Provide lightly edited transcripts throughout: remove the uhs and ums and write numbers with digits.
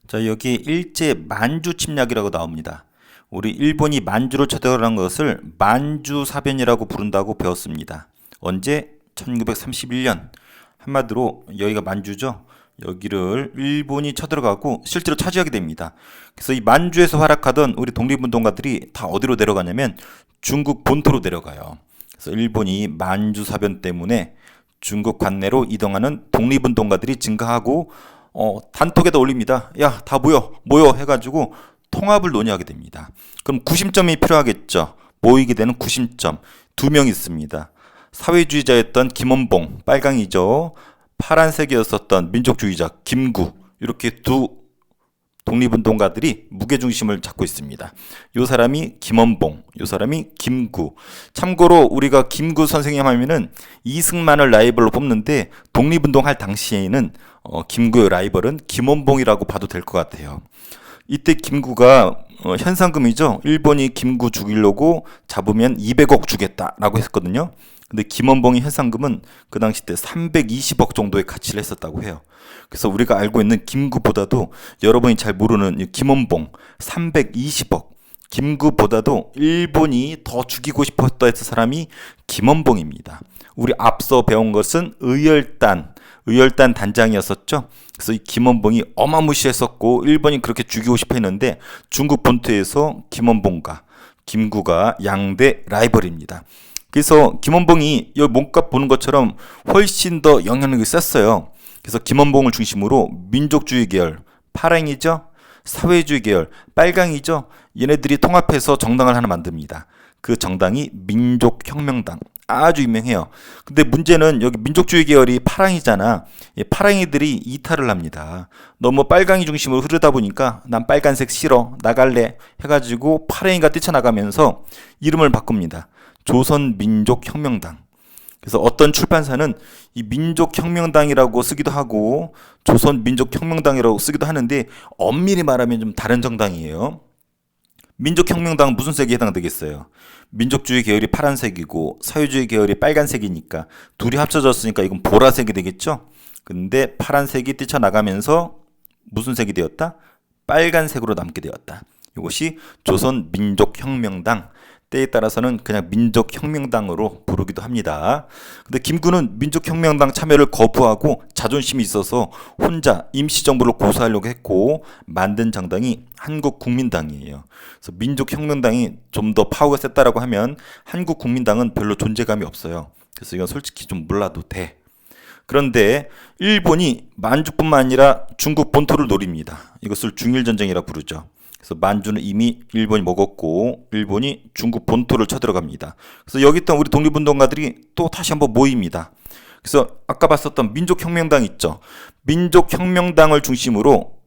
자, 여기 일제 만주 침략이라고 나옵니다. 우리 일본이 만주를 쳐들어간 것을 만주사변이라고 부른다고 배웠습니다. 언제? 1931년. 한마디로 여기가 만주죠. 여기를 일본이 쳐들어가고 실제로 차지하게 됩니다. 그래서 이 만주에서 활약하던 우리 독립운동가들이 다 어디로 내려가냐면 중국 본토로 내려가요. 그래서 일본이 만주사변 때문에 중국 관내로 이동하는 독립운동가들이 증가하고 단톡에다 올립니다. 야, 다 모여 해가지고 통합을 논의하게 됩니다. 그럼 구심점이 필요하겠죠. 모이게 되는 구심점. 두 명 있습니다. 사회주의자였던 김원봉, 빨강이죠. 파란색이었었던 민족주의자 김구. 이렇게 두 독립운동가들이 무게중심을 잡고 있습니다. 요 사람이 김원봉, 요 사람이 김구. 참고로 우리가 김구 선생님 하면은 이승만을 라이벌로 뽑는데 독립운동 할 당시에는 김구의 라이벌은 김원봉이라고 봐도 될 것 같아요. 이때 김구가 현상금이죠. 일본이 김구 죽이려고 잡으면 200억 주겠다라고 했거든요. 근데 김원봉이 현상금은 그 당시 때 320억 정도의 가치를 했었다고 해요. 그래서 우리가 알고 있는 김구보다도 여러분이 잘 모르는 이 김원봉 320억. 김구보다도 일본이 더 죽이고 싶었다 했던 사람이 김원봉입니다. 우리 앞서 배운 것은 의열단 단장이었었죠. 그래서 이 김원봉이 어마무시했었고 일본이 그렇게 죽이고 싶어 했는데 중국 본토에서 김원봉과 김구가 양대 라이벌입니다. 그래서 김원봉이 여기 몸값 보는 것처럼 훨씬 더 영향력이 셌어요. 그래서 김원봉을 중심으로 민족주의 계열, 파랑이죠. 사회주의 계열, 빨강이죠. 얘네들이 통합해서 정당을 하나 만듭니다. 그 정당이 민족혁명당. 아주 유명해요. 근데 문제는 여기 민족주의 계열이 파랑이잖아. 파랑이들이 이탈을 합니다. 너무 빨강이 중심으로 흐르다 보니까 난 빨간색 싫어, 나갈래 해가지고 파랑이가 뛰쳐나가면서 이름을 바꿉니다. 조선민족혁명당. 그래서 어떤 출판사는 이 민족혁명당이라고 쓰기도 하고 조선민족혁명당이라고 쓰기도 하는데 엄밀히 말하면 좀 다른 정당이에요. 민족혁명당은 무슨 색에 해당되겠어요? 민족주의 계열이 파란색이고 사회주의 계열이 빨간색이니까 둘이 합쳐졌으니까 이건 보라색이 되겠죠? 근데 파란색이 뛰쳐나가면서 무슨 색이 되었다? 빨간색으로 남게 되었다. 이것이 조선민족혁명당. 때에 따라서는 그냥 민족혁명당으로 부르기도 합니다. 근데 김구는 민족혁명당 참여를 거부하고 자존심이 있어서 혼자 임시정부를 고수하려고 했고 만든 정당이 한국국민당이에요. 그래서 민족혁명당이 좀 더 파워가 셌다라고 하면 한국국민당은 별로 존재감이 없어요. 그래서 이건 솔직히 좀 몰라도 돼. 그런데 일본이 만주뿐만 아니라 중국 본토를 노립니다. 이것을 중일전쟁이라 부르죠. 그래서 만주는 이미 일본이 먹었고 일본이 중국 본토를 쳐들어갑니다. 그래서 여기 있던 우리 독립운동가들이 또 다시 한번 모입니다. 그래서 아까 봤었던 민족혁명당 있죠. 민족혁명당을 중심으로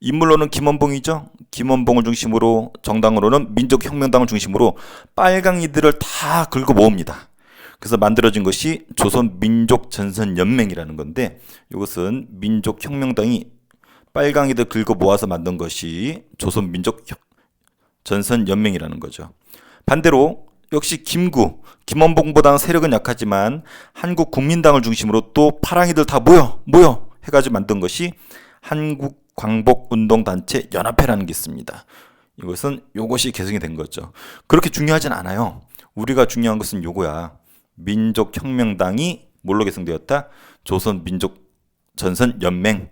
인물로는 김원봉이죠. 김원봉을 중심으로 정당으로는 민족혁명당을 중심으로 빨강이들을 다 긁어 모읍니다. 그래서 만들어진 것이 조선민족전선연맹이라는 건데 이것은 민족혁명당이 빨강이들 긁어 모아서 만든 것이 조선민족전선연맹이라는 거죠. 반대로 역시 김원봉보다는 세력은 약하지만 한국국민당을 중심으로 또 파랑이들 다 모여 해가지고 만든 것이 한국광복운동단체 연합회라는 게 있습니다. 요것이 개성이 된 거죠. 그렇게 중요하진 않아요. 우리가 중요한 것은 요거야. 민족혁명당이 뭘로 개성되었다? 조선민족전선연맹.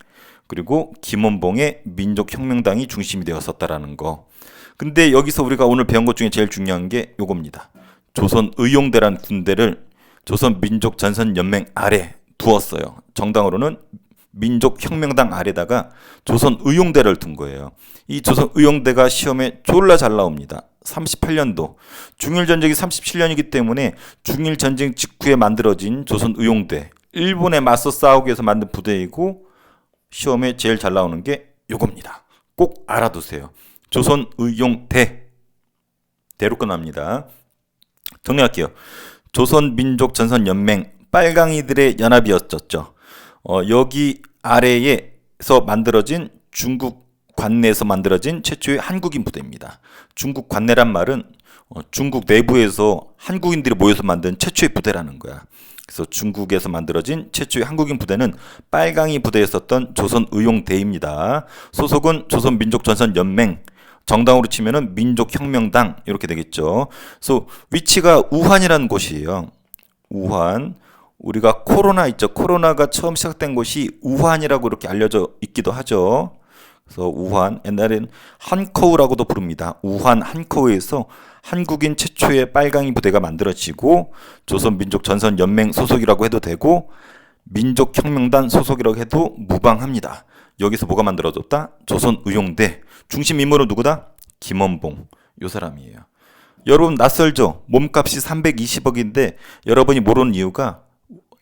그리고 김원봉의 민족혁명당이 중심이 되었었다라는 거. 근데 여기서 우리가 오늘 배운 것 중에 제일 중요한 게 요겁니다. 조선의용대란 군대를 조선민족전선연맹 아래 두었어요. 정당으로는 민족혁명당 아래다가 조선의용대를 둔 거예요. 이 조선의용대가 시험에 졸라 잘 나옵니다. 38년도 중일전쟁이 37년이기 때문에 중일전쟁 직후에 만들어진 조선의용대, 일본에 맞서 싸우기 위해서 만든 부대이고 시험에 제일 잘 나오는 게 요겁니다. 꼭 알아두세요. 조선의용대. 대로 끝납니다. 정리할게요. 조선민족전선연맹 빨강이들의 연합이었죠. 여기 아래에서 만들어진 중국 관내에서 만들어진 최초의 한국인 부대입니다. 중국 관내란 말은 중국 내부에서 한국인들이 모여서 만든 최초의 부대라는 거야. 그래서 중국에서 만들어진 최초의 한국인 부대는 빨강이 부대였었던 조선의용대입니다. 소속은 조선민족전선연맹, 정당으로 치면은 민족혁명당 이렇게 되겠죠. 그래서 위치가 우한이라는 곳이에요. 우한. 우리가 코로나 있죠. 코로나가 처음 시작된 곳이 우한이라고 이렇게 알려져 있기도 하죠. 그래서 우한, 옛날엔 한커우라고도 부릅니다. 우한 한커우에서 한국인 최초의 빨강이 부대가 만들어지고 조선민족전선연맹 소속이라고 해도 되고 민족혁명단 소속이라고 해도 무방합니다. 여기서 뭐가 만들어졌다? 조선의용대. 중심 인물은 누구다? 김원봉. 요 사람이에요. 여러분 낯설죠? 몸값이 320억인데 여러분이 모르는 이유가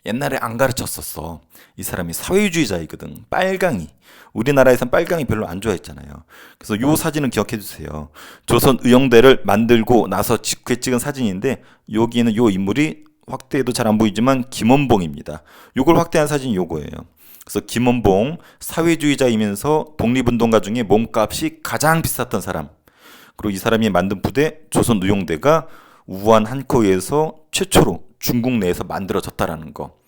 옛날에 안 가르쳤었어. 이 사람이 사회주의자이거든. 빨강이. 우리나라에선 빨강이 별로 안 좋아했잖아요. 그래서 요 사진은 기억해 주세요. 조선의용대를 만들고 나서 직후에 찍은 사진인데 여기는 요 인물이 확대해도 잘 안 보이지만 김원봉입니다. 요걸 확대한 사진이 요거예요. 그래서 김원봉 사회주의자이면서 독립운동가 중에 몸값이 가장 비쌌던 사람. 그리고 이 사람이 만든 부대 조선의용대가 우한 한커우에서 최초로 중국 내에서 만들어졌다라는 거.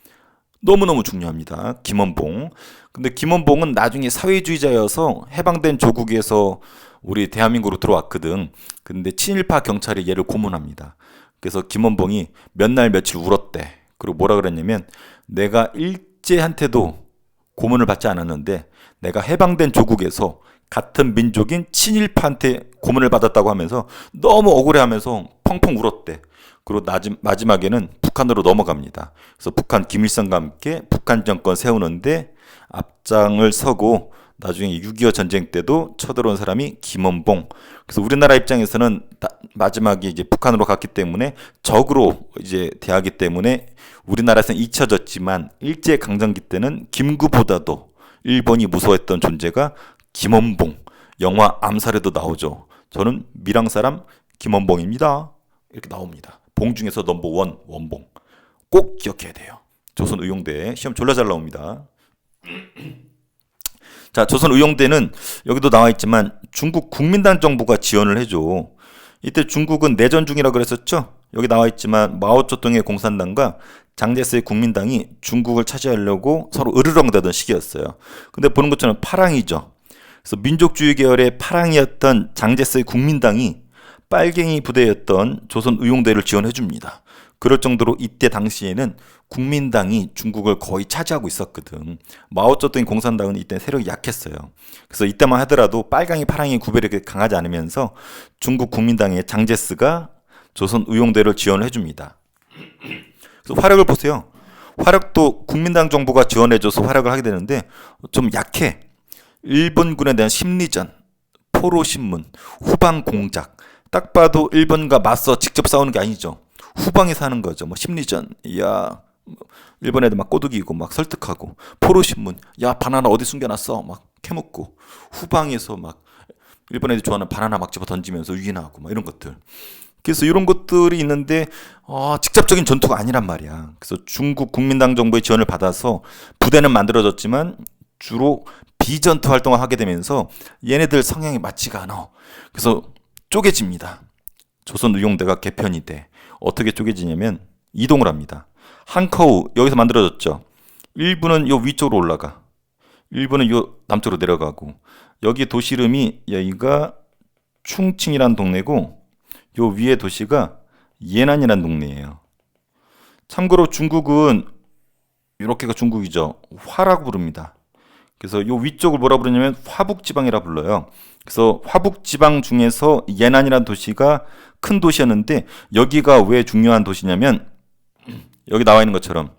너무너무 중요합니다. 김원봉. 근데 김원봉은 나중에 사회주의자여서 해방된 조국에서 우리 대한민국으로 들어왔거든. 근데 친일파 경찰이 얘를 고문합니다. 그래서 김원봉이 몇 날 며칠 울었대. 그리고 뭐라 그랬냐면 내가 일제한테도 고문을 받지 않았는데 내가 해방된 조국에서 같은 민족인 친일파한테 고문을 받았다고 하면서 너무 억울해하면서 펑펑 울었대. 그리고 마지막에는 북한으로 넘어갑니다. 그래서 북한 김일성과 함께 북한 정권 세우는데 앞장을 서고 나중에 6.25 전쟁 때도 쳐들어온 사람이 김원봉. 그래서 우리나라 입장에서는 마지막에 이제 북한으로 갔기 때문에 적으로 이제 대하기 때문에 우리나라에서는 잊혀졌지만 일제 강점기 때는 김구보다도 일본이 무서워했던 존재가 김원봉. 영화 암살에도 나오죠. 저는 밀양 사람 김원봉입니다. 이렇게 나옵니다. 봉 중에서 넘버원 원봉. 꼭 기억해야 돼요. 조선의용대 시험 졸라 잘 나옵니다. 자, 조선의용대는 여기도 나와 있지만 중국 국민당 정부가 지원을 해줘. 이때 중국은 내전 중이라고 그랬었죠. 여기 나와 있지만 마오쩌둥의 공산당과 장제스의 국민당이 중국을 차지하려고 서로 으르렁대던 시기였어요. 근데 보는 것처럼 파랑이죠. 그래서 민족주의 계열의 파랑이었던 장제스의 국민당이 빨갱이 부대였던 조선의용대를 지원해 줍니다. 그럴 정도로 이때 당시에는 국민당이 중국을 거의 차지하고 있었거든. 마오쩌둥 공산당은 이때 세력이 약했어요. 그래서 이때만 하더라도 빨강이 파랑이 구별이 강하지 않으면서 중국 국민당의 장제스가 조선의용대를 지원해 줍니다. 그래서 화력을 보세요. 화력도 국민당 정부가 지원해줘서 활약을 하게 되는데 좀 약해. 일본군에 대한 심리전, 포로신문, 후방공작. 딱 봐도 일본과 맞서 직접 싸우는 게 아니죠. 후방에서 하는 거죠. 뭐 심리전, 야 일본 애들 막 꼬드기고 막 설득하고, 포로신문, 야 바나나 어디 숨겨놨어, 막 캐묻고, 후방에서 막 일본 애들 좋아하는 바나나 막 집어 던지면서 유인하고 막 이런 것들. 그래서 이런 것들이 있는데 직접적인 전투가 아니란 말이야. 그래서 중국 국민당 정부의 지원을 받아서 부대는 만들어졌지만 주로 비전투 활동을 하게 되면서 얘네들 성향이 맞지가 않아. 그래서 쪼개집니다. 조선의용대가 개편이 돼. 어떻게 쪼개지냐면 이동을 합니다. 한커우 여기서 만들어졌죠. 일부는 요 위쪽으로 올라가. 일부는 요 남쪽으로 내려가고. 여기 도시 이름이 여기가 충칭이라는 동네고 요 위에 도시가 예난이라는 동네예요. 참고로 중국은 이렇게가 중국이죠. 화라고 부릅니다. 그래서 요 위쪽을 뭐라 부르냐면 화북지방이라 불러요. 그래서 화북지방 중에서 예난이라는 도시가 큰 도시였는데 여기가 왜 중요한 도시냐면 여기 나와 있는 것처럼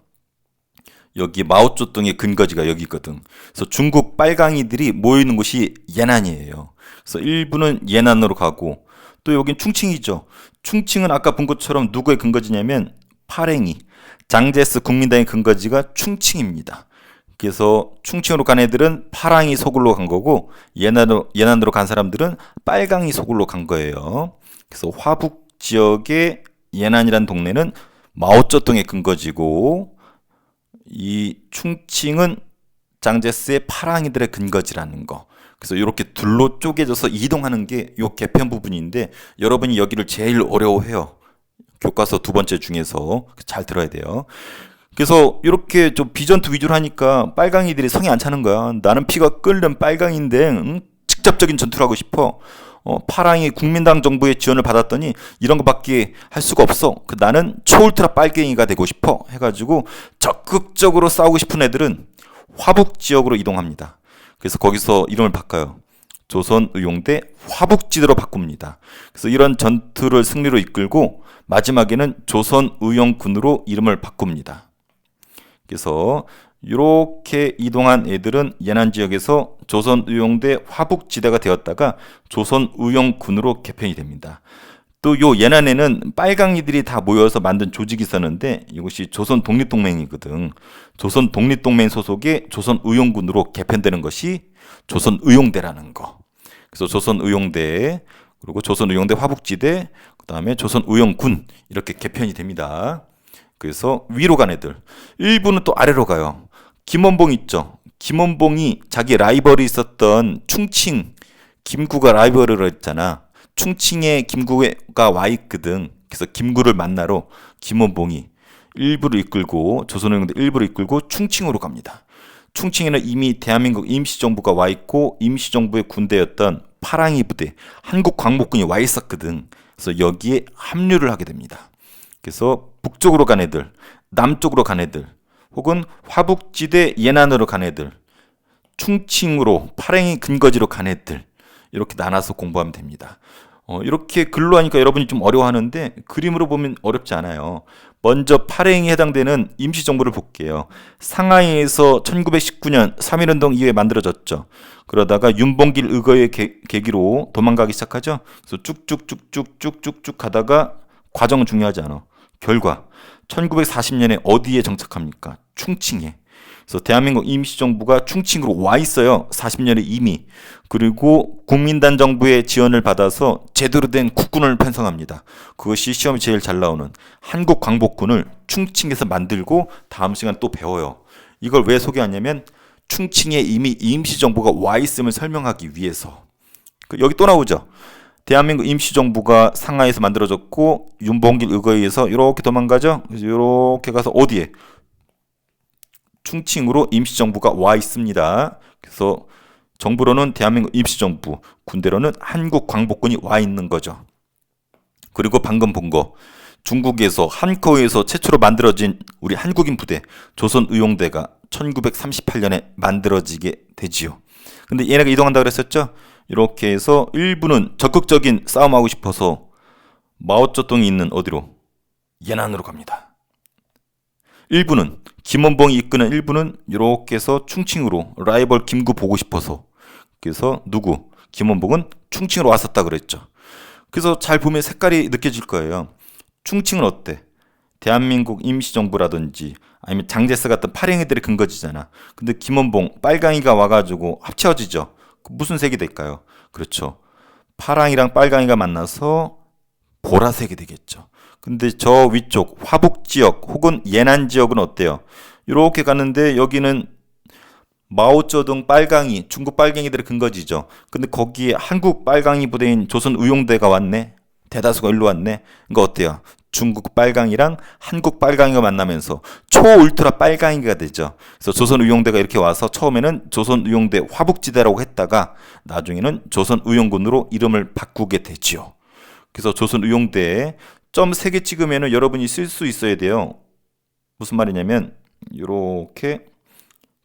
여기 마오쩌둥의 근거지가 여기 있거든. 그래서 중국 빨강이들이 모이는 곳이 예난이에요. 그래서 일부는 예난으로 가고 또 여긴 충칭이죠. 충칭은 아까 본 것처럼 누구의 근거지냐면 파랭이, 장제스 국민당의 근거지가 충칭입니다. 그래서 충칭으로 간 애들은 파랑이 소굴로 간 거고 예난으로 간 사람들은 빨강이 소굴로 간 거예요. 그래서 화북 지역의 예난이라는 동네는 마오쩌둥의 근거지고 이 충칭은 장제스의 파랑이들의 근거지라는 거. 그래서 이렇게 둘로 쪼개져서 이동하는 게 요 개편 부분인데 여러분이 여기를 제일 어려워해요. 교과서 두 번째 중에서 잘 들어야 돼요. 그래서 이렇게 좀 비전투 위주로 하니까 빨강이들이 성에 안 차는 거야. 나는 피가 끓는 빨강인데 직접적인 전투를 하고 싶어. 파랑이 국민당 정부의 지원을 받았더니 이런 것밖에 할 수가 없어. 나는 초울트라 빨갱이가 되고 싶어 해가지고 적극적으로 싸우고 싶은 애들은 화북 지역으로 이동합니다. 그래서 거기서 이름을 바꿔요. 조선의용대 화북지대로 바꿉니다. 그래서 이런 전투를 승리로 이끌고 마지막에는 조선의용군으로 이름을 바꿉니다. 그래서 이렇게 이동한 애들은 예난 지역에서 조선의용대 화북지대가 되었다가 조선의용군으로 개편이 됩니다. 또 요 예난에는 빨강이들이 다 모여서 만든 조직이 있었는데 이것이 조선독립동맹이거든. 조선독립동맹 소속의 조선의용군으로 개편되는 것이 조선의용대라는 거. 그래서 조선의용대 그리고 조선의용대 화북지대 그 다음에 조선의용군 이렇게 개편이 됩니다. 그래서 위로 간 애들 일부는 또 아래로 가요. 김원봉 있죠. 김원봉이 자기 라이벌이 있었던 충칭 김구가 라이벌을 했잖아. 충칭에 김구가 와 있거든. 그래서 김구를 만나러 김원봉이 일부를 이끌고 조선의용대 일부를 이끌고 충칭으로 갑니다. 충칭에는 이미 대한민국 임시정부가 와 있고 임시정부의 군대였던 파랑이 부대 한국광복군이 와 있었거든. 그래서 여기에 합류를 하게 됩니다. 그래서 북쪽으로 간 애들, 남쪽으로 간 애들, 혹은 화북지대 예난으로 간 애들, 충칭으로 파랭이 근거지로 간 애들 이렇게 나눠서 공부하면 됩니다. 이렇게 글로 하니까 여러분이 좀 어려워하는데 그림으로 보면 어렵지 않아요. 먼저 파랭이 해당되는 임시정부를 볼게요. 상하이에서 1919년 3.1운동 이후에 만들어졌죠. 그러다가 윤봉길 의거의 계기로 도망가기 시작하죠. 그래서 쭉쭉쭉쭉쭉쭉 가다가 과정은 중요하지 않아. 결과 1940년에 어디에 정착합니까? 충칭에. 그래서 대한민국 임시정부가 충칭으로 와 있어요. 40년에 이미. 그리고 국민당 정부의 지원을 받아서 제대로 된 국군을 편성합니다. 그것이 시험이 제일 잘 나오는 한국광복군을 충칭에서 만들고 다음 시간 또 배워요. 이걸 왜 소개하냐면 충칭에 이미 임시정부가 와 있음을 설명하기 위해서. 여기 또 나오죠. 대한민국 임시정부가 상하이에서 만들어졌고 윤봉길 의거에 의해서 이렇게 도망가죠. 그래서 이렇게 가서 어디에? 충칭으로 임시정부가 와 있습니다. 그래서 정부로는 대한민국 임시정부, 군대로는 한국광복군이 와 있는 거죠. 그리고 방금 본 거 중국에서 한커에서 최초로 만들어진 우리 한국인 부대 조선의용대가 1938년에 만들어지게 되지요. 근데 얘네가 이동한다고 그랬었죠? 이렇게 해서 일부는 적극적인 싸움하고 싶어서 마오쩌둥이 있는 어디로? 예난으로 갑니다. 일부는 김원봉이 이끄는 일부는 이렇게 해서 충칭으로 라이벌 김구 보고 싶어서 그래서 누구? 김원봉은 충칭으로 왔었다 그랬죠. 그래서 잘 보면 색깔이 느껴질 거예요. 충칭은 어때? 대한민국 임시정부라든지 아니면 장제스 같은 파랭이들의 근거지잖아. 근데 김원봉 빨강이가 와가지고 합쳐지죠. 무슨 색이 될까요? 그렇죠. 파랑이랑 빨강이가 만나서 보라색이 되겠죠. 근데 저 위쪽 화북 지역 혹은 예난 지역은 어때요? 이렇게 가는데 여기는 마오쩌둥 빨강이 중국 빨갱이들의 근거지죠. 근데 거기에 한국 빨강이 부대인 조선의용대가 왔네. 대다수가 일로 왔네. 이거 어때요? 중국 빨강이랑 한국 빨강이가 만나면서 초울트라 빨강이가 되죠. 그래서 조선의용대가 이렇게 와서 처음에는 조선의용대 화북지대라고 했다가 나중에는 조선의용군으로 이름을 바꾸게 되지요. 그래서 조선의용대에 점 3개 찍으면 여러분이 쓸 수 있어야 돼요. 무슨 말이냐면 이렇게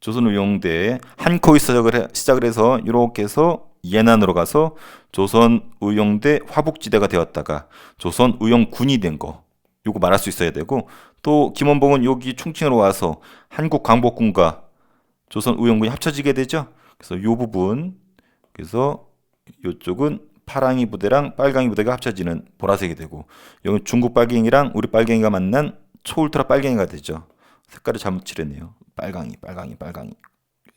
조선의용대에 한코이 시작을 해서 이렇게 해서 예난으로 가서 조선의용대 화북지대가 되었다가 조선의용군이 된 거 요거 말할 수 있어야 되고 또 김원봉은 여기 충칭으로 와서 한국광복군과 조선의용군이 합쳐지게 되죠. 그래서 요 부분 그래서 이쪽은 파랑이 부대랑 빨강이 부대가 합쳐지는 보라색이 되고 여기 중국 빨갱이랑 우리 빨갱이가 만난 초울트라 빨갱이가 되죠. 색깔을 잘못 칠했네요. 빨강이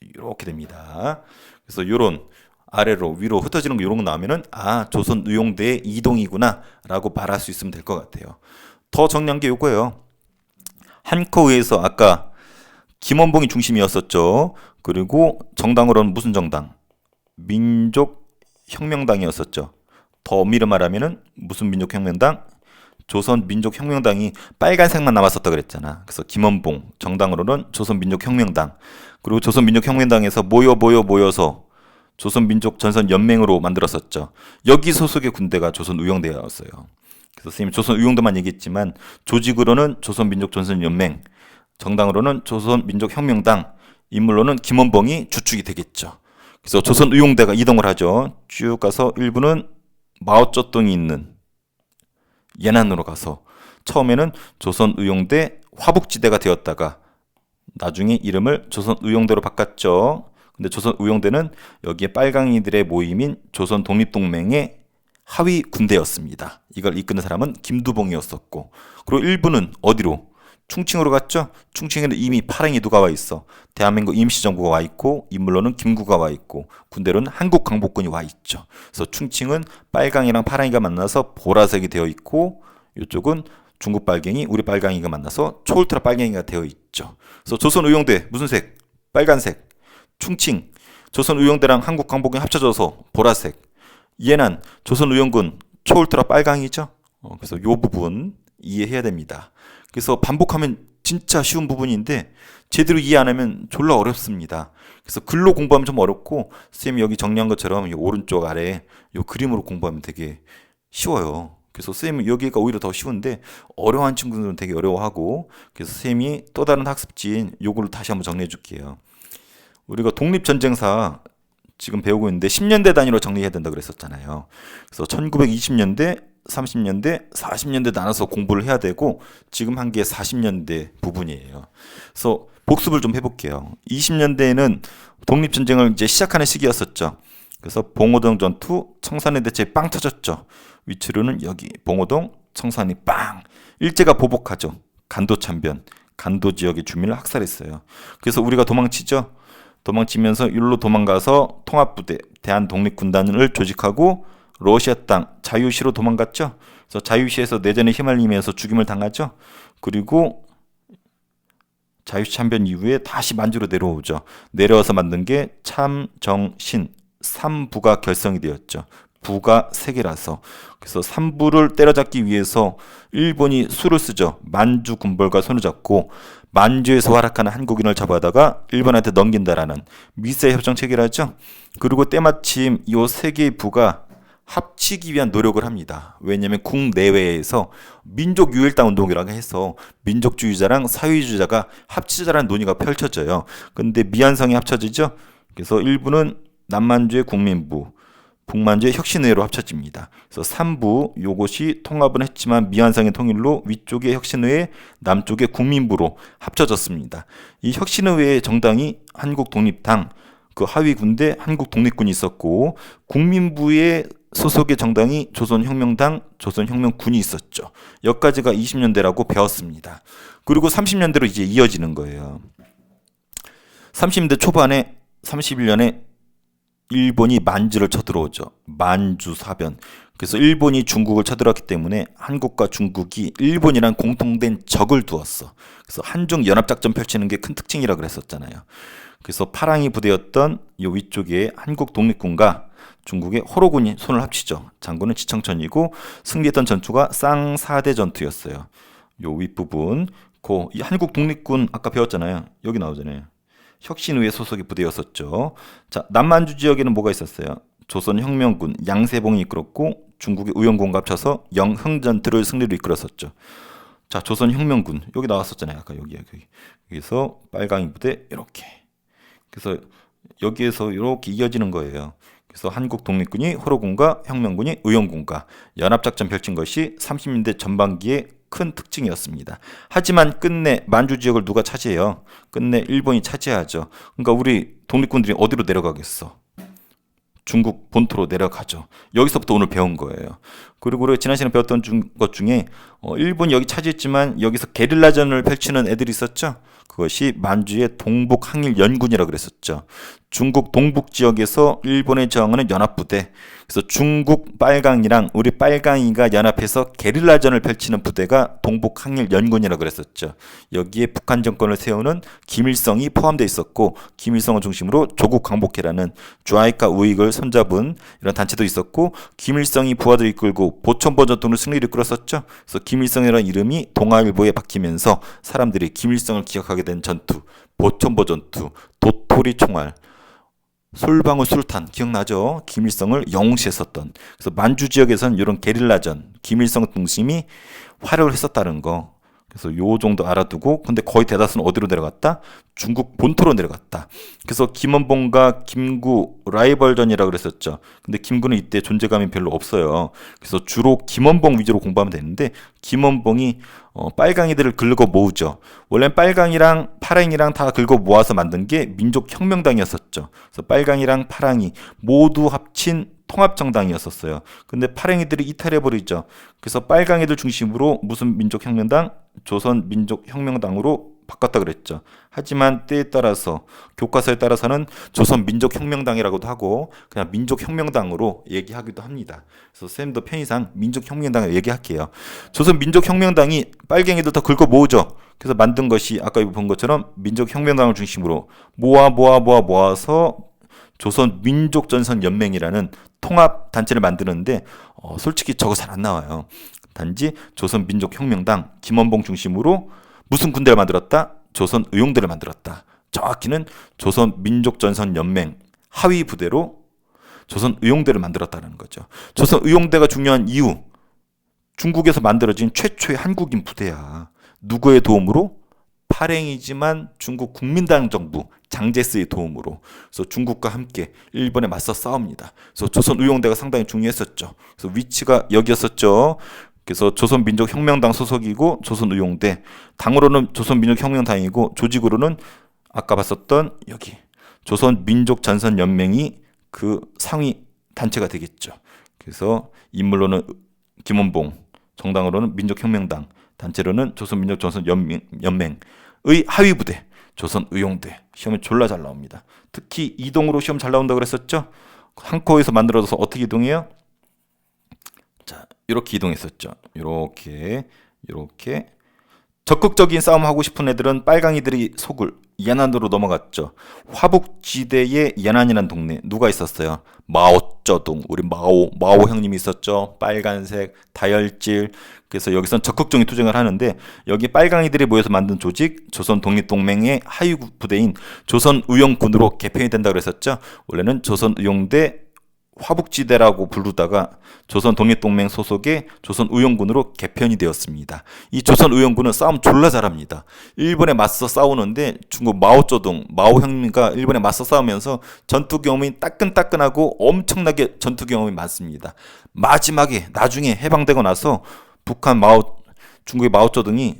이렇게 됩니다. 그래서 요런 아래로 위로 흩어지는 거 이런 거 나오면은 아 조선의용대의 이동이구나 라고 말할 수 있으면 될 것 같아요. 더 정리한 게 요거예요. 한커의에서 아까 김원봉이 중심이었었죠. 그리고 정당으로는 무슨 정당? 민족혁명당이었었죠. 더 엄밀히 말하면은 무슨 민족혁명당? 조선민족혁명당이 빨간색만 남았었다 그랬잖아. 그래서 김원봉 정당으로는 조선민족혁명당, 그리고 조선민족혁명당에서 모여서 조선민족전선연맹으로 만들었었죠. 여기 소속의 군대가 조선의용대였어요. 그래서 선생님 조선의용대만 얘기했지만 조직으로는 조선민족전선연맹, 정당으로는 조선민족혁명당, 인물로는 김원봉이 주축이 되겠죠. 그래서 조선의용대가 이동을 하죠. 쭉 가서 일부는 마오쩌둥이 있는 예난으로 가서 처음에는 조선의용대 화북지대가 되었다가 나중에 이름을 조선의용대로 바꿨죠. 근데 조선의용대는 여기에 빨강이들의 모임인 조선독립동맹의 하위 군대였습니다. 이걸 이끄는 사람은 김두봉이었었고, 그리고 일부는 어디로? 충칭으로 갔죠. 충칭에는 이미 파랑이 누가 와 있어? 대한민국 임시정부가 와 있고, 인물로는 김구가 와 있고, 군대로는 한국광복군이 와 있죠. 그래서 충칭은 빨강이랑 파랑이가 만나서 보라색이 되어 있고, 이쪽은 중국 빨갱이, 우리 빨강이가 만나서 초울트라 빨갱이가 되어 있죠. 그래서 조선의용대 무슨 색? 빨간색. 충칭 조선의용대랑 한국광복군이 합쳐져서 보라색. 예난 조선의용군 초울트라 빨강이죠. 그래서 이 부분 이해해야 됩니다. 그래서 반복하면 진짜 쉬운 부분인데 제대로 이해 안 하면 졸라 어렵습니다. 그래서 글로 공부하면 좀 어렵고, 선생님이 여기 정리한 것처럼 이 오른쪽 아래 이 그림으로 공부하면 되게 쉬워요. 그래서 선생님은 여기가 오히려 더 쉬운데 어려운 친구들은 되게 어려워하고, 그래서 선생님이 또 다른 학습지인 요거를 다시 한번 정리해 줄게요. 우리가 독립전쟁사 지금 배우고 있는데 10년대 단위로 정리해야 된다 그랬었잖아요. 그래서 1920년대, 30년대, 40년대 나눠서 공부를 해야 되고, 지금 한 게 40년대 부분이에요. 그래서 복습을 좀 해볼게요. 20년대에는 독립전쟁을 이제 시작하는 시기였었죠. 그래서 봉오동 전투, 청산리 대첩이 빵 터졌죠. 위치로는 여기 봉오동, 청산리 빵. 일제가 보복하죠. 간도 참변, 간도 지역의 주민을 학살했어요. 그래서 우리가 도망치죠. 도망치면서 일로 도망가서 통합부대, 대한독립군단을 조직하고 러시아 땅 자유시로 도망갔죠. 그래서 자유시에서 내전에 휘말리면서 죽임을 당하죠. 그리고 자유시 참변 이후에 다시 만주로 내려오죠. 내려와서 만든 게 참정신 3부가 결성이 되었죠. 부가 3개라서. 그래서 3부를 때려잡기 위해서 일본이 수를 쓰죠. 만주 군벌과 손을 잡고 만주에서 활약하는 한국인을 잡아다가 일본한테 넘긴다라는 미세 협정 체결하죠. 그리고 때마침 이 3개의 부가 합치기 위한 노력을 합니다. 왜냐하면 국내외에서 민족 유일당 운동이라고 해서 민족주의자랑 사회주의자가 합치자라는 논의가 펼쳐져요. 근데 미안성이 합쳐지죠. 그래서 일부는 남만주의 국민부, 북만주의 혁신의회로 합쳐집니다. 그래서 3부 요것이 통합은 했지만 미완성의 통일로 위쪽의 혁신의회, 남쪽의 국민부로 합쳐졌습니다. 이 혁신의회의 정당이 한국독립당, 그 하위 군대 한국독립군이 있었고, 국민부의 소속의 정당이 조선혁명당, 조선혁명군이 있었죠. 여기까지가 20년대라고 배웠습니다. 그리고 30년대로 이제 이어지는 거예요. 30년대 초반에 31년에 일본이 만주를 쳐들어오죠. 만주 사변. 그래서 일본이 중국을 쳐들어왔기 때문에 한국과 중국이 일본이란 공통된 적을 두었어. 그래서 한중 연합작전 펼치는 게 큰 특징이라 그랬었잖아요. 그래서 파랑이 부대였던 이 위쪽에 한국 독립군과 중국의 호로군이 손을 합치죠. 장군은 지청천이고 승리했던 전투가 쌍사대 전투였어요. 요 윗부분, 이 한국 독립군 아까 배웠잖아요. 여기 나오잖아요. 혁신의회 소속의 부대였었죠. 자, 남만주 지역에는 뭐가 있었어요? 조선혁명군 양세봉이 이끌었고 중국의 의용군과 합쳐서 영흥전투를 승리로 이끌었었죠. 자, 조선혁명군 여기 나왔었잖아요. 아까 여기서 빨강이 부대 이렇게. 그래서 여기에서 이렇게 이어지는 거예요. 그래서 한국 독립군이 호로군과 혁명군이 의용군과 연합작전 펼친 것이 30년대 전반기에 큰 특징이었습니다. 하지만 끝내 만주 지역을 누가 차지해요? 끝내 일본이 차지하죠. 그러니까 우리 독립군들이 어디로 내려가겠어? 중국 본토로 내려가죠. 여기서부터 오늘 배운 거예요. 그리고 우리가 지난 시간에 배웠던 것 중에 일본이 여기 차지했지만 여기서 게릴라전을 펼치는 애들이 있었죠. 그것이 만주의 동북 항일 연군이라고 그랬었죠. 중국 동북 지역에서 일본에 저항하는 연합부대. 그래서 중국 빨강이랑 우리 빨강이가 연합해서 게릴라전을 펼치는 부대가 동북 항일 연군이라고 그랬었죠. 여기에 북한 정권을 세우는 김일성이 포함되어 있었고, 김일성을 중심으로 조국 광복회라는 좌익과 우익을 손잡은 이런 단체도 있었고, 김일성이 부하들 이끌고 보천보 전투는 승리를 이끌었었죠. 그래서 김일성이라는 이름이 동아일보에 박히면서 사람들이 김일성을 기억하게 된 전투, 보천보 전투, 도토리 총알, 솔방울 수류탄 기억나죠? 김일성을 영웅시했었던. 그래서 만주 지역에서는 이런 게릴라전, 김일성 중심이 활약을 했었다는 거. 그래서 요 정도 알아두고, 근데 거의 대다수는 어디로 내려갔다? 중국 본토로 내려갔다. 그래서 김원봉과 김구 라이벌전이라고 그랬었죠. 근데 김구는 이때 존재감이 별로 없어요. 그래서 주로 김원봉 위주로 공부하면 되는데, 김원봉이 빨강이들을 긁어 모으죠. 원래 빨강이랑 파랑이랑 다 긁어 모아서 만든 게 민족혁명당이었었죠. 그래서 빨강이랑 파랑이 모두 합친 통합정당이었었어요. 근데 파랭이들이 이탈해버리죠. 그래서 빨강이들 중심으로 무슨 민족혁명당? 조선민족혁명당으로 바꿨다 그랬죠. 하지만 때에 따라서 교과서에 따라서는 조선민족혁명당이라고도 하고 그냥 민족혁명당으로 얘기하기도 합니다. 그래서 쌤도 편의상 민족혁명당을 얘기할게요. 조선민족혁명당이 빨갱이들 다 긁어 모으죠. 그래서 만든 것이 아까 본 것처럼 민족혁명당을 중심으로 모아서 조선민족전선연맹이라는 통합단체를 만드는데 솔직히 저거 잘 안 나와요. 단지 조선민족혁명당 김원봉 중심으로 무슨 군대를 만들었다? 조선의용대를 만들었다. 정확히는 조선민족전선연맹 하위 부대로 조선의용대를 만들었다는 거죠. 조선의용대가 중요한 이유, 중국에서 만들어진 최초의 한국인 부대야. 누구의 도움으로? 파랭이지만 중국 국민당 정부 장제스의 도움으로. 그래서 중국과 함께 일본에 맞서 싸웁니다. 그래서 조선의용대가 상당히 중요했었죠. 그래서 위치가 여기였었죠. 그래서 조선민족혁명당 소속이고 조선의용대, 당으로는 조선민족혁명당이고 조직으로는 아까 봤었던 여기 조선민족전선연맹이 그 상위 단체가 되겠죠. 그래서 인물로는 김원봉, 정당으로는 민족혁명당, 단체로는 조선민족전선연맹의 하위 부대 조선의용대. 시험에 졸라 잘 나옵니다. 특히 이동으로 시험 잘 나온다고 그랬었죠. 한 코에서 만들어서 어떻게 이동해요? 자, 이렇게 이동했었죠. 이렇게 적극적인 싸움 하고 싶은 애들은 빨강이들이 속을 연안으로 넘어갔죠. 화북지대에 연안이라는 동네 누가 있었어요? 마오쩌둥, 우리 마오 형님이 있었죠. 빨간색 다혈질. 그래서 여기선 적극적인 투쟁을 하는데 여기 빨강이들이 모여서 만든 조직 조선독립동맹의 하위 부대인 조선의용군으로 개편이 된다고 그랬었죠. 원래는 조선의용대 화북지대라고 부르다가 조선독립동맹 소속의 조선의용군으로 개편이 되었습니다. 이 조선의용군은 싸움 졸라 잘합니다. 일본에 맞서 싸우는데 중국 마오쩌둥, 마오 형님과 일본에 맞서 싸우면서 전투 경험이 따끈따끈하고 엄청나게 전투 경험이 많습니다. 마지막에 나중에 해방되고 나서 중국의 마오쩌둥이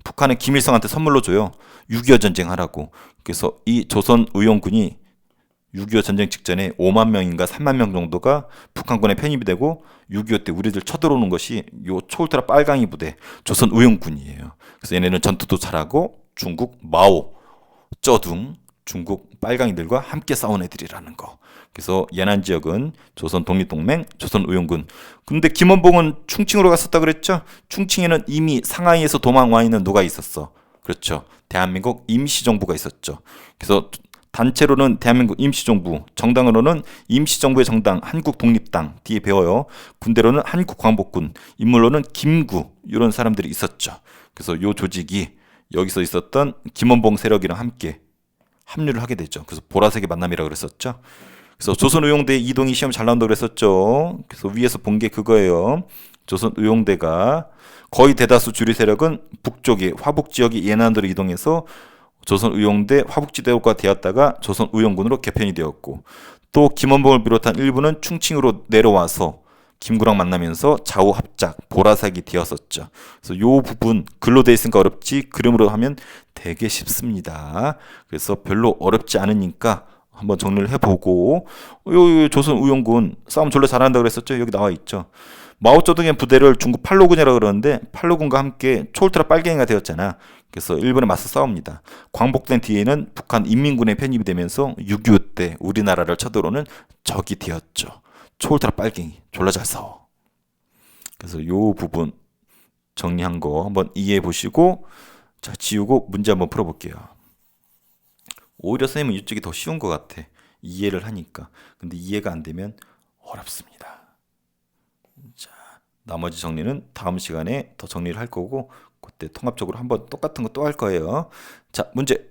북한의 김일성한테 선물로 줘요. 6.25 전쟁 하라고. 그래서 이 조선의용군이 6.25 전쟁 직전에 5만 명인가 3만 명 정도가 북한군에 편입이 되고 6.25 때 우리들 쳐들어오는 것이 요 초울트라 빨강이 부대 조선의용군이에요. 그래서 얘네는 전투도 잘하고 중국 마오쩌둥, 중국 빨강이들과 함께 싸운 애들이라는 거. 그래서 연안 지역은 조선독립동맹, 조선의용군. 근데 김원봉은 충칭으로 갔었다 그랬죠? 충칭에는 이미 상하이에서 도망와 있는 누가 있었어? 그렇죠. 대한민국 임시정부가 있었죠. 그래서 단체로는 대한민국 임시정부, 정당으로는 임시정부의 정당 한국독립당 뒤에 배워요. 군대로는 한국광복군, 인물로는 김구 이런 사람들이 있었죠. 그래서 요 조직이 여기서 있었던 김원봉 세력이랑 함께 합류를 하게 되죠. 그래서 보라색의 만남이라고 그랬었죠. 그래서 조선의용대 이동이 시험 잘 나온다고 그랬었죠. 그래서 위에서 본 게 그거예요. 조선의용대가 거의 대다수 주류 세력은 북쪽의 화북 지역의 예난도로 이동해서 조선의용대 화북지대가 되었다가 조선의용군으로 개편이 되었고, 또 김원봉을 비롯한 일부는 충칭으로 내려와서 김구랑 만나면서 좌우 합작 보라색이 되었었죠. 그래서 요 부분 글로 돼 있으니까 어렵지 그림으로 하면 되게 쉽습니다. 그래서 별로 어렵지 않으니까 한번 정리를 해보고, 요 조선의용군 싸움 졸라 잘한다고 그랬었죠. 여기 나와 있죠. 마오쩌둥의 부대를 중국 팔로군이라고 그러는데 팔로군과 함께 초울트라 빨갱이가 되었잖아. 그래서 일본에 맞서 싸웁니다. 광복된 뒤에는 북한 인민군에 편입이 되면서 6.25 때 우리나라를 쳐들어오는 적이 되었죠. 초울트라 빨갱이 졸라 잘 싸워. 그래서 요 부분 정리한 거 한번 이해해 보시고 자 지우고 문제 한번 풀어볼게요. 오히려 선생님은 이쪽이 더 쉬운 것 같아. 이해를 하니까. 근데 이해가 안 되면 어렵습니다. 자, 나머지 정리는 다음 시간에 더 정리를 할 거고 그때 통합적으로 한번 똑같은 거 또 할 거예요. 자, 문제.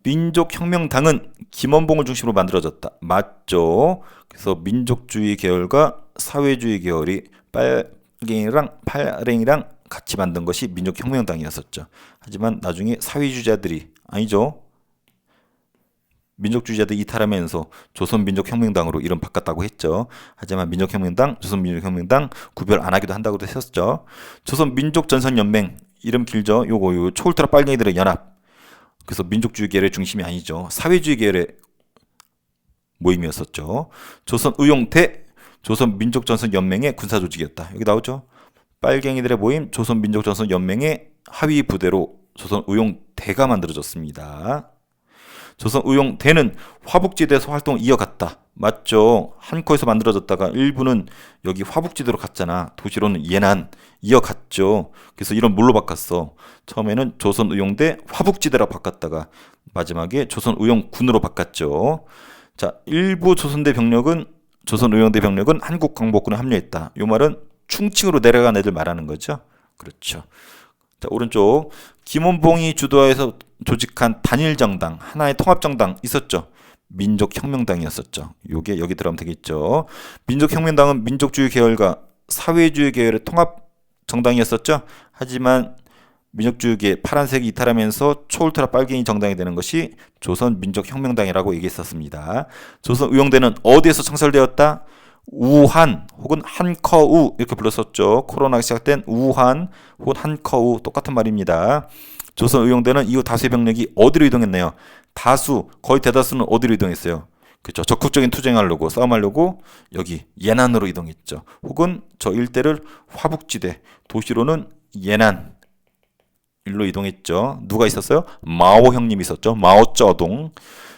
민족혁명당은 김원봉을 중심으로 만들어졌다. 맞죠? 그래서 민족주의 계열과 사회주의 계열이 빨갱이랑 팔랭이랑 같이 만든 것이 민족혁명당이었었죠. 하지만 나중에 사회주의자들이 아니죠. 민족주의자들 이탈하면서 조선민족혁명당으로 이름 바꿨다고 했죠. 하지만 민족혁명당, 조선민족혁명당 구별 안 하기도 한다고 했었죠. 조선민족전선연맹 이름 길죠. 요거 초울트라 빨갱이들의 연합. 그래서 민족주의 계열의 중심이 아니죠. 사회주의 계열의 모임이었었죠. 조선의용대 조선민족전선연맹의 군사조직이었다. 여기 나오죠. 빨갱이들의 모임 조선민족전선연맹의 하위 부대로 조선의용대가 만들어졌습니다. 조선의용대는 화북지대에서 활동을 이어갔다. 맞죠? 한코에서 만들어졌다가 일부는 여기 화북지대로 갔잖아. 도시로는 예난 이어갔죠. 그래서 이런 뭘로 바꿨어? 처음에는 조선의용대 화북지대로 바꿨다가 마지막에 조선의용군으로 바꿨죠. 자, 일부 조선대 병력은 조선의용대 병력은 한국광복군에 합류했다. 이 말은 충칭으로 내려간 애들 말하는 거죠. 그렇죠. 자, 오른쪽 김원봉이 주도해서 조직한 단일정당, 하나의 통합정당 있었죠. 민족혁명당이었었죠. 요게 여기 들어가면 되겠죠. 민족혁명당은 민족주의 계열과 사회주의 계열의 통합정당이었었죠. 하지만 민족주의계 파란색이 이탈하면서 초울트라 빨갱이 정당이 되는 것이 조선민족혁명당이라고 얘기했었습니다. 조선의용대는 어디에서 창설되었다? 우한 혹은 한커우 이렇게 불렀었죠. 코로나가 시작된 우한 혹은 한커우 똑같은 말입니다. 조선의용대는 이후 다수의 병력이 어디로 이동했나요? 다수, 거의 대다수는 어디로 이동했어요? 그렇죠. 적극적인 투쟁하려고 싸움하려고 여기 예난으로 이동했죠. 혹은 저 일대를 화북지대, 도시로는 예난 일로 이동했죠. 누가 있었어요? 마오 형님이 있었죠. 마오쩌둥.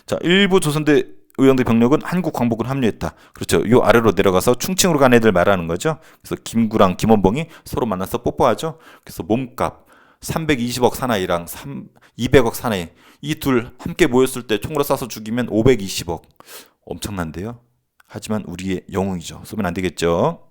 자, 일부 조선대 의용대 병력은 한국광복군 합류했다. 그렇죠. 요 아래로 내려가서 충칭으로 간 애들 말하는 거죠. 그래서 김구랑 김원봉이 서로 만나서 뽀뽀하죠. 그래서 몸값 320억 사나이랑 200억 사나이 이 둘 함께 모였을 때 총으로 쏴서 죽이면 520억. 엄청난데요. 하지만 우리의 영웅이죠. 쏘면 안 되겠죠.